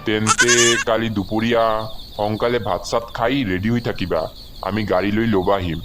তেন্তে কালি দুপৰীয়া সোনকালে ভাত চাত খাই ৰেডি হৈ থাকিবা। আমি গাড়ী লৈ ল'ব আহিম।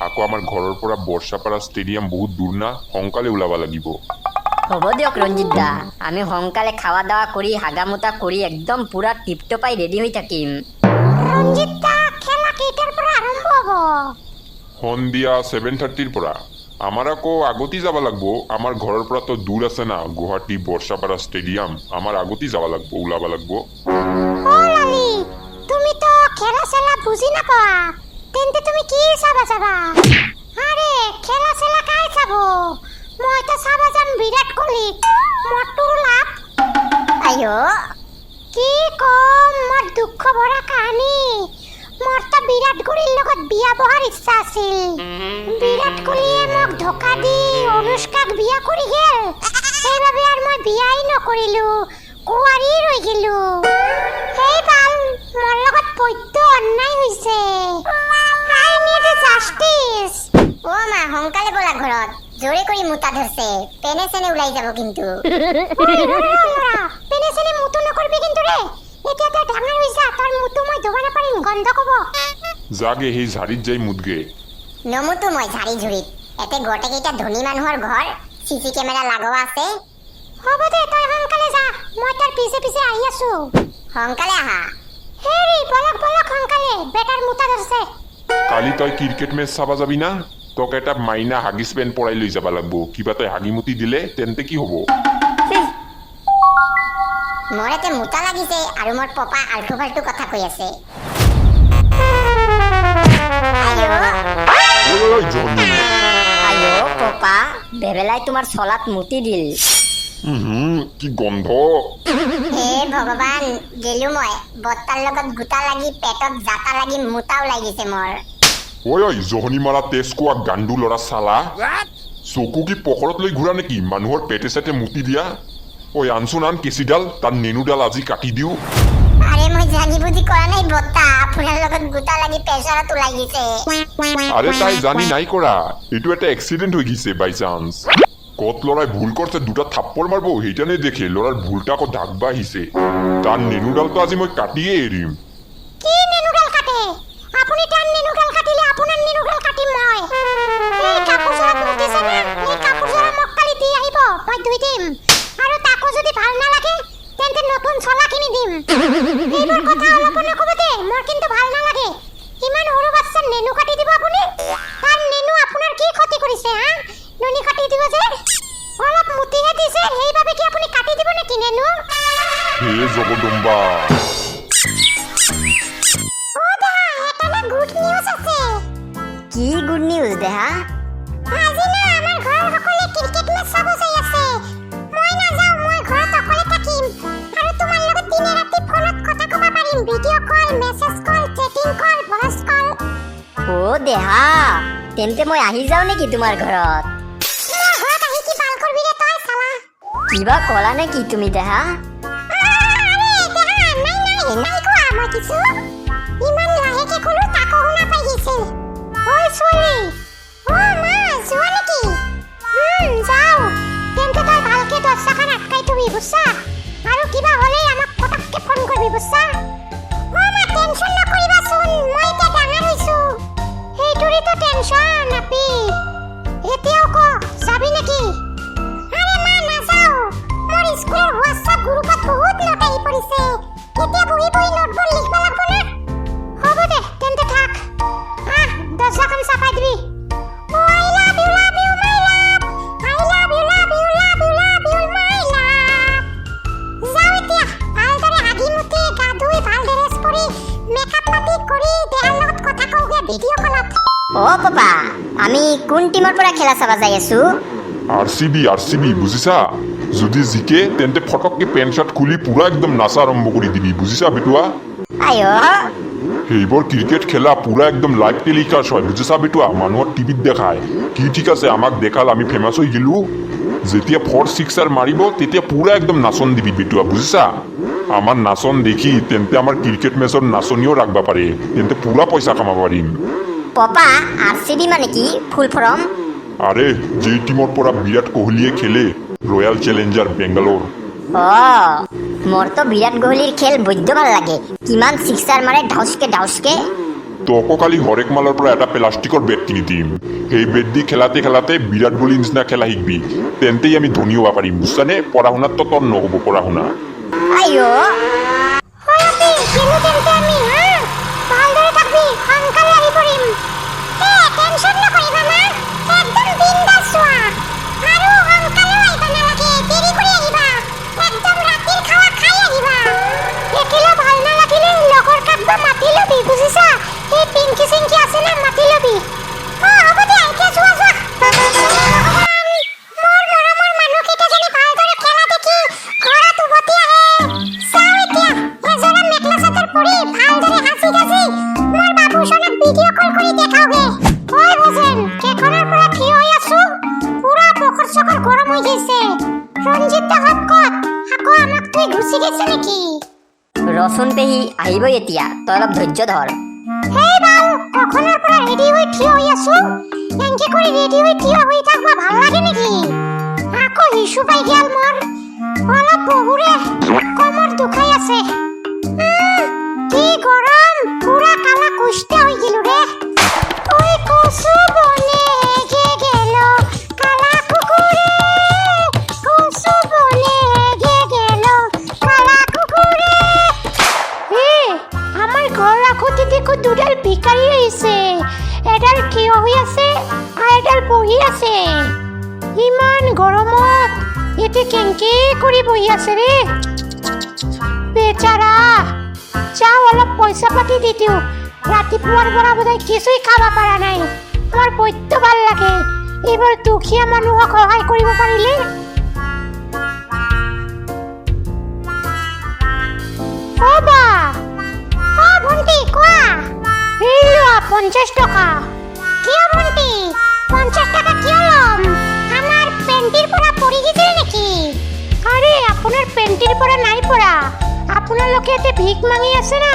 আকৌ আমাৰ ঘৰৰ পৰা বৰ্ষাপাৰা ষ্টেডিয়াম বহুত দূৰ না, সোনকালে ওলাব লাগিব। হ'ব দিয়ক ৰঞ্জিত দা, আমি সোনকালে খাওয়া দাওয়া কৰি হাগামোটা কৰি একদম পুৰা টিপটপাই ৰেডি হৈ থাকিম। ৰঞ্জিত দা, খেলা কেইটাৰ পৰা আৰম্ভ হ'ব? সন্ধিয়া 7:30 পৰা। আমাৰ আকৌ আগতি যাব লাগিব। আমাৰ ঘৰৰ পৰা তো দূৰ আছে না, গুৱাহাটী বৰ্ষাপাৰা ষ্টেডিয়াম। আমাৰ আগতি যাব লাগিব, ওলাব লাগিব। লালি, তুমি তো খেলা চেলা বুজি নাপোৱা, তেন্তে তুমি কি চাবা? আৰে খেলা চেলা কাই চাব? মই তো চাবা যাম বিৰাট কোহলি। মৰটোৰ লাভ। আইও কি কম, মোৰ দুখ ভৰা কাহিনী। মোৰ তো বিৰাট কোহলিৰ লগত বিয়া বহাৰ ইচ্ছা আছিল। বিৰাট কোহলিয়ে মোক ধোকা দি অনুষ্কাক বিয়া কৰি গেল। সেইবাবে আৰু মই বিয়াই নকৰিলো, কুঁৱাৰী ৰৈ গেলো। সেই বাল, মোৰ লগত বৈদ্য অন্যায় হৈছে। আই নিড জাষ্টিস। ও মা, সোনকালে বলা ঘৰত, জোৰে কৰি মুতা ধৰছে। পেনে চেনে ওলাই যাব কিন্তু। পেনে চেনে মুতো নকৰবি কিন্তু ৰে। এতিয়া তই ডাঙৰ হৈছা, তোৰ মুতো মই ধুব নাপাৰিম, গন্ধ কব। যাগে সেই ঝাৰিত যাই মুতগে। নমুতো মই ঝাৰি ঝুৰিত। এতে গোটেইকেইটা ধনী মানুহৰ ঘৰ, চিচি কেমেৰা লগোৱা আছে। হ'ব দে, তই সোনকালে যা, মই তাৰ পিছে পিছে আহি আছো। সোনকালে আহা। হেৰি বলক বলক সোনকালে, বেটাৰ মুতা ধৰছে। কালি তই ক্ৰিকেট মেচ চাবা যাবি না? তোক এটা মাইনা হাগিছ পেন পৰাই লৈ যাব লাগিব। কিবা তই হাগিমুতি দিলে তেন্তে কি হ'ব? মোৰ এতে মুতা লাগিছে আৰু মোৰ পপা আল্টু ফাল্টু কথা কৈ আছে। আইও পপা, বেবেলাই তোমাৰ চলাত মুতি দিল। কি গন্ধ! হে ভগৱান, গেলো মই। বত্তাৰ লগত গোটা লাগি পেটত জাতা লাগি মুতা ওলাই গৈছে মোৰ। ঐ জহনি মাৰা তেজ কোৱা গাণ্ডু লৰা চালা। চকু কি পকৰত লৈ ঘূৰা নেকি? মানুহৰ পেটে চেটে মুতি দিয়া। ঐ আনচোন আন কেঁচিডাল, তাৰ নেনুডাল আজি কাটি দিওঁ। আৰে মই জানি বুজি কৰা নাই বত্তা, আপোনাৰ লগত গোটা লাগি প্ৰেছাৰত ওলাই গৈছে। আৰে তাই জানি নাই কৰা, এইটো এটা এক্সিডেণ্ট হৈ গৈছে বাই চান্স। কত লৰাই ভুল কৰছে, দুটা থাপ্পড় মাৰবো, সেইটা নেই দেখে লড়াৰ ভুলটা আকৌ ঢাকবা আহিছে। তাৰ নেনুডালটো আজি মই কাটিয়ে এৰিম। কি নেনুডাল কাটে? আপুনি তাৰ নেনুডাল কাটিলে আপোনাৰ নেনুডাল কাটিম মই। এই কাপোৰযোৰত মুতিছে না, এই কাপোৰযোৰ মোক কালি দি আহিব, মই ধুই দিম। আৰু তাকো যদি ভাল নালাগে, তেন্তে নতুন চলা কিনি দিম। এইবোৰ কথা অলপ নকব দে, মোৰ কিন্তু ভাল নালাগে। ইমান সৰু বাচ্চাৰ নেনু কাটি দিব আপুনি? তাৰ নেনু আপোনাৰ কি ক্ষতি কৰিছে হা? ননি কাটি দিব যে? অলপ মুতিহে দিছে, সেইবাবে কি আপুনি কাটি দিব নেকি নেনু? হে জগদম্বা! গুড নিউজ আছে। কি গুড নিউজ দেহা? আজি না আমাৰ ঘৰৰ সকলে ক্ৰিকেট মেচ চাব যাই আছে। মই নাযাওঁ, মই ঘৰত অকলে থাকিম। আৰু তোমাৰ লগত দিনে ৰাতি ফোনত কথা কব পাৰিম, ভিডিঅ' কল, মেছেজ কল, চেটিং কল, ভইচ কল। ও দেহা, তেন্তে মই আহি যাওঁ নেকি তোমাৰ ঘৰত? মোৰ ঘৰত আহি কি বাল কৰবি ৰে তই চালা? কিবা কলা নেকি তুমি দেহা? নাই কোৱা মই কিছু। ইমান লাহেকে কলো তাকো শুনা পাই গৈছিল। ঐ ছোৱালী, অ মা, যোৱা নেকি? যাওঁ। তেন্তে তই ভালকে দৰ্জাখন আটকাই থবি বুজছা? আৰু কিবা হ'লে আমাক পটককে ফোন কৰিবি বুজছা? অ মা, টেনচন নকৰিবাচোন, মই এতিয়া ডাঙৰ হৈছো। সেইটোৰেতো টেনচন আপি। এতিয়াও ক, যাবি নেকি? আৰে মা, নাযাওঁ। মোৰ স্কুলৰ হোৱাটছআপ গ্ৰুপত বহুত নোট আহি পৰিছে। এতিয়া বহি বহি নোটবোৰ লিখবা লাগব না? হ'ব দে, তেন্তে থাক। দৰ্জাখন চাপাই দিবি। I love you, my love. I love you, love you, love you, love you, my love. যাওঁ এতিয়া, ভালদৰে হাগি মুতি গা ধুই ভাল ড্ৰেছ পৰি মেকআপ পাতি কৰি দেহাৰ লগত কথা কওঁগে ভিডিঅ' কলত। অ পাপা, আমি কোন টিমৰ পৰা খেলা চাবা যাই আছো? আৰচিবি বুজিছা? যদি জিকে তেন্তে ফটককে পেণ্ট চাৰ্ট খুলি পুৰা একদম নাচা আৰম্ভ কৰি দিবি, বুজিছা বেটুৱা? আইও সেইবোৰ ক্ৰিকেট খেলা পুৰা একদম লাইভ টেলিকাষ্ট হয়, বুজিছা বেটুৱা? মানুহৰ টিভিত দেখায়। কি ঠিক আছে, আমাক দেখাল, আমি ফেমাছ হৈ গেলো। যেতিয়া 4 6 মাৰিব তেতিয়া পুৰা একদম নাচন দিবি বেটুৱা, বুজিছা? আমাৰ নাচন দেখি তেন্তে আমাৰ ক্ৰিকেট মেচৰ নাচনিও ৰাখবা পাৰে, তেন্তে পুৰা পইচা কামাব পাৰিম। পপা, আৰচিবি মানে কি? ফুল ফৰ্ম? আৰে যেই টিমৰ পৰা বিৰাট কোহলিয়ে খেলে, ৰয়েল চেলেঞ্জাৰ বেংগালোৰ। অ মোৰতো বিৰাট কোহলিৰ খেল বৈদ্য ভাল লাগে কিমান ছিক্সাৰ মাৰে ঢাউচকে তোকো কালি হৰেক মালৰ পৰা এটা প্লাষ্টিকৰ বেট কিনি দিম সেই বেট দি খেলাতে বিৰাট কোহলিৰ নিচিনা খেলা শিকবি তেন্তেই আমি ধনী হ'ব পাৰিম বুজিছানে পঢ়া শুনাত তো তোৰ নহ'ব পঢ়া শুনা আইও হয়তি কিনো তেন্তে আমি হা ভালদৰে থাকবি সোনকালে আহি পৰিম টেনশ্যন নকৰিবা মা একদম বিন্দাছ চোৱা আৰু সোনকালে আহিবা নালাগে দেৰি কৰি আহিবা একদম ৰাতিৰ খাৱা খাই আহিবা একেলা ভাল নালাগিলে লগৰ কাকবা মাতি লবি বুজিছা এই পিংকি চিংকি আছে না মাতি লবি হ'ব দে এতিয়া যোৱা মোৰ মৰমৰ মানুহকেইটা যেনে ভালদৰে খেলা দেখি ঘৰত উভতি আহে চাও এতিয়া এজৰা মেখলা চাদৰ পৰি ভালদৰে হাসি গাসি মোৰ বাবুচনক ভিডিঅ' কল কৰি দেখাওগে ঐ ভজেন কেখনৰ পৰা থিয় হৈ আছো পুৰা পখৰ চকৰ গৰম হৈ গৈছে ৰঞ্জিত দাহত ক'ত আকৌ আমাক তুই গুচি গৈছে নেকি ৰচোন পেহী আহিবই এতিয়া তই অলপ ধৈৰ্য ধৰ হেই বাল কখনৰ পৰা ৰেডি হৈ থিয় হৈ আছো এনেকে কৰি ৰেডি হৈ থিয় হৈ থাকবা ভাল লাগে নেকি আকৌ হিসু পাই গেল মোৰ অলপ বহুৰে কমৰ দুখাই আছে কি গৰম পুৰা কালা কুষ্টা হৈ গেলো ৰে ঐ কচু বনে গে গেল কালা কুকুৰে কচু বনে গে গেল কালা কুকুৰে আমাৰ ঘৰ ৰাখোতে দেখো দুডাল ভিকাৰী আহিছে এডাল থিয় হৈ আছে আৰু এডাল বহি আছে ইমান গৰমত এতে কেংকে কৰি বহি আছে ৰে বেচাৰা যাও অলপ পইচা পাতি দি দিওঁ ৰাতিপুৱাৰ পৰা বোধহয় কিছুই খাব পৰা নাই মোৰ বৈদ্য ভাল লাগে এইবোৰ দুখীয়া মানুহক সহায় কৰিব পাৰিলে বা ভণ্টি কোৱা এই লোৱা 50 টকা কিয় ভণ্টি 50 টকা কিয় ল'ম আমাৰ পেণ্টিৰ পৰা পৰি গৈছিল নেকি আৰে আপোনাৰ পেণ্টিৰ পৰা নাই পৰা আপোনালোকে এতে ভিক মাঙি আছে না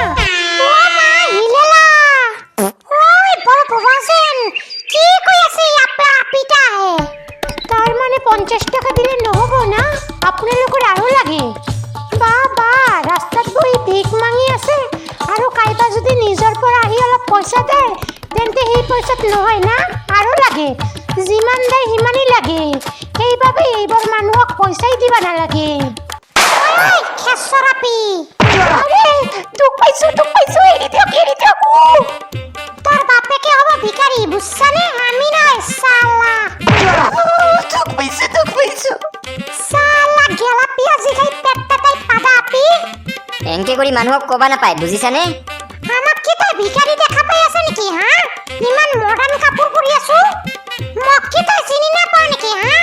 ও মা হিলেলা ঐ বৰ ভবাচেন কি কৈ আছে আপিটা হে তাৰ মানে 50 টকা দিলে নহ'ব না আপোনালোকৰ আৰু লাগে বা ৰাস্তাত বহি ভিক মাঙি আছে আৰু কাইবা যদি নিজৰ পৰা আহি অলপ পইচা দেয় তেন্তে সেই পইচাত নহয় না আৰু লাগে যিমান দেয় সিমানেই লাগে সেইবাবে এইবোৰ মানুহক পইচাই দিবা নালাগে খেচৰাপি আৰে তোক পাইছো এৰি দিয়ক তোৰ বাপেকে হ'ব ভিখাৰী বুঝছানে আমি নাই সালা তোক পাইছো সালা গেলা পিয়াজি খাই পেট পেটাই পাদা আপি এনেকে কৰি মানুহক ক'বা নাপায় বুজিছানে আমাক কি তই ভিখাৰী দেখা পাই আছে নেকি হা ইমান মডাৰ্ণ কাপোৰ পৰি আছো মোক কি তই চিনি নাপাৱ নেকি হা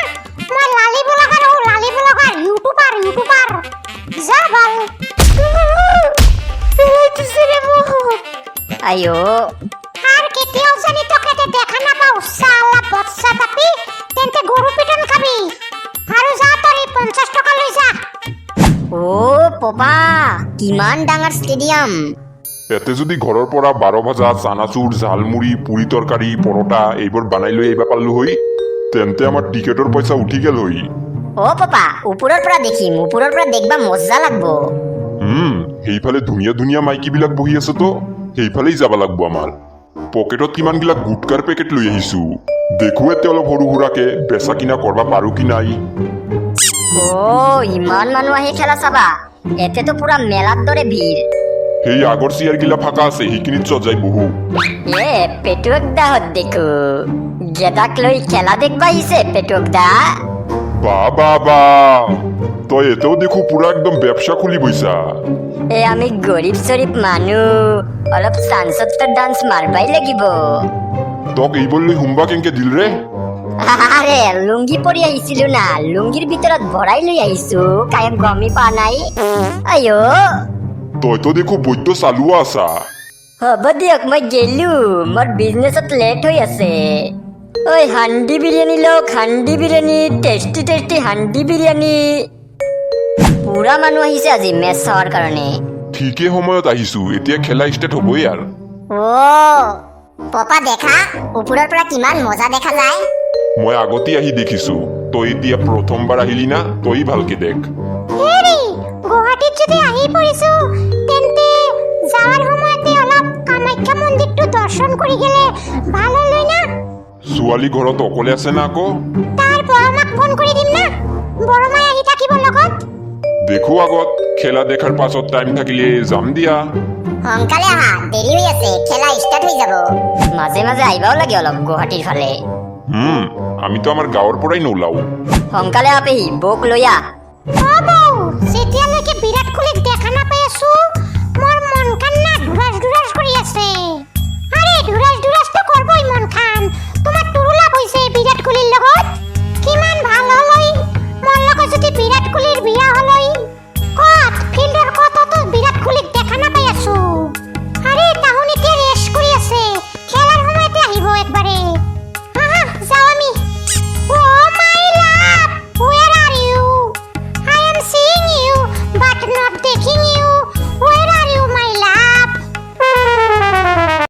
মই লালি ব্লগাৰ ইউটিউবাৰ যা ভাল আইও আর কেতিয়াও জানি তোকে দেখা নাপাও সালা বচ্চা পাপি তেন্তে গরু পিটন খাবি আৰু যা তোৰ 50 টাকা লৈ যা ও পপা কিমান ডাঙৰ ষ্টেডিয়াম এতে যদি ঘৰৰ পৰা 12 ভাজা চানাচুৰ ঝালমুড়ি পুৰি তৰকাৰী পৰঠা এইবোৰ বনাই লৈ আহিব পাৰিলো হৈ তেন্তে আমাৰ টিকেটৰ পইচা উঠি গেল হৈ ও পপা ওপৰৰ পৰা দেখিম ওপৰৰ পৰা দেখবা মজা লাগব সেইফালে ধুনীয়া মাইকীবিলাক বহি আছে তো সেইফালেই যাব লাগব আমাৰ পকেটত কিমানগিলা গুটকাৰ পেকেট লৈ আহিছো দেখো এতে অলপ সৰু সুৰাকে বেচা কিনা কৰবা পাৰো কি নাই ও ইমান মানুহ আহি খেলা চাবা এতেতো পুৰা মেলাৰ দৰে ভিৰ সেই আগৰ চেয়াৰগিলা ফাঁকা আছে সেইখিনিত সজাই বহু এ পেটুক দাহত দেখো গেদাক লৈ খেলা দেখবা আহিছে পেটুক দা বা তই এতেও দেখো পুৰা একদম ব্যবসা খুলি বইছা এ আমি গৰিব শৰীফ মানুহ অলপ চান্সত ডান্স মাৰবাই লাগিব তক এইবোৰ লৈ হুম্বা কেংকে দিল ৰে আৰে লুঙ্গি পৰি আহিছিলো না লুঙ্গিৰ ভিতৰত ভৰাই লৈ আহিছো কায় গমি পা নাই আয়ো তইতো দেখো বৈদ্য চালুৱা আছা হ'ব দিয়ক মই গেলো মোৰ বিজনেছত লেট হৈ আছে ঐ হান্ডি বিৰিয়ানী লওক হান্ডি বিৰিয়ানী টেষ্টি হান্ডি বিৰিয়ানী পুৰা মানুহ আহিছে আজি মেচ চাৱাৰ কাৰণে ঠিকে সময়ত আহিছো এতিয়া খেলা ষ্টাৰ্ট হ'বই আৰু ও পপা দেখা ওপৰৰ পৰা কিমান মজা দেখা যায় মই আগতে আহি দেখিছো তই এতিয়া প্ৰথমবাৰ আহিলি না তই ভালকে দেখ হেৰি গুৱাহাটীত আহি পৰিছো তেন্তে যাৱাৰ সময়তে অলপ কামাখ্যা মন্দিৰটো দৰ্শন কৰি গেলে ভাল হ'লই না ছোৱালী ঘৰত অকলে আছে না আকৌ তাৰ বৰমাক ফোন কৰি দিম না বৰমাই আহি থাকিব লগত দেখো আগত খেলা দেখাৰ পাছত টাইম থাকিলে যাম দিয়া সোনকালে আহা দেৰি হৈ আছে খেলা ষ্টাৰ্ট হৈ যাব মাজে মাজে আহিবাও লাগে অলপ গুৱাহাটীৰ ফালে আমিতো আমাৰ গাঁৱৰ পৰাই নোলাও সোনকালে আহ পেহী বৌক লৈ আহ অ বৌ যেতিয়ালৈকে বিৰাট কোহলীক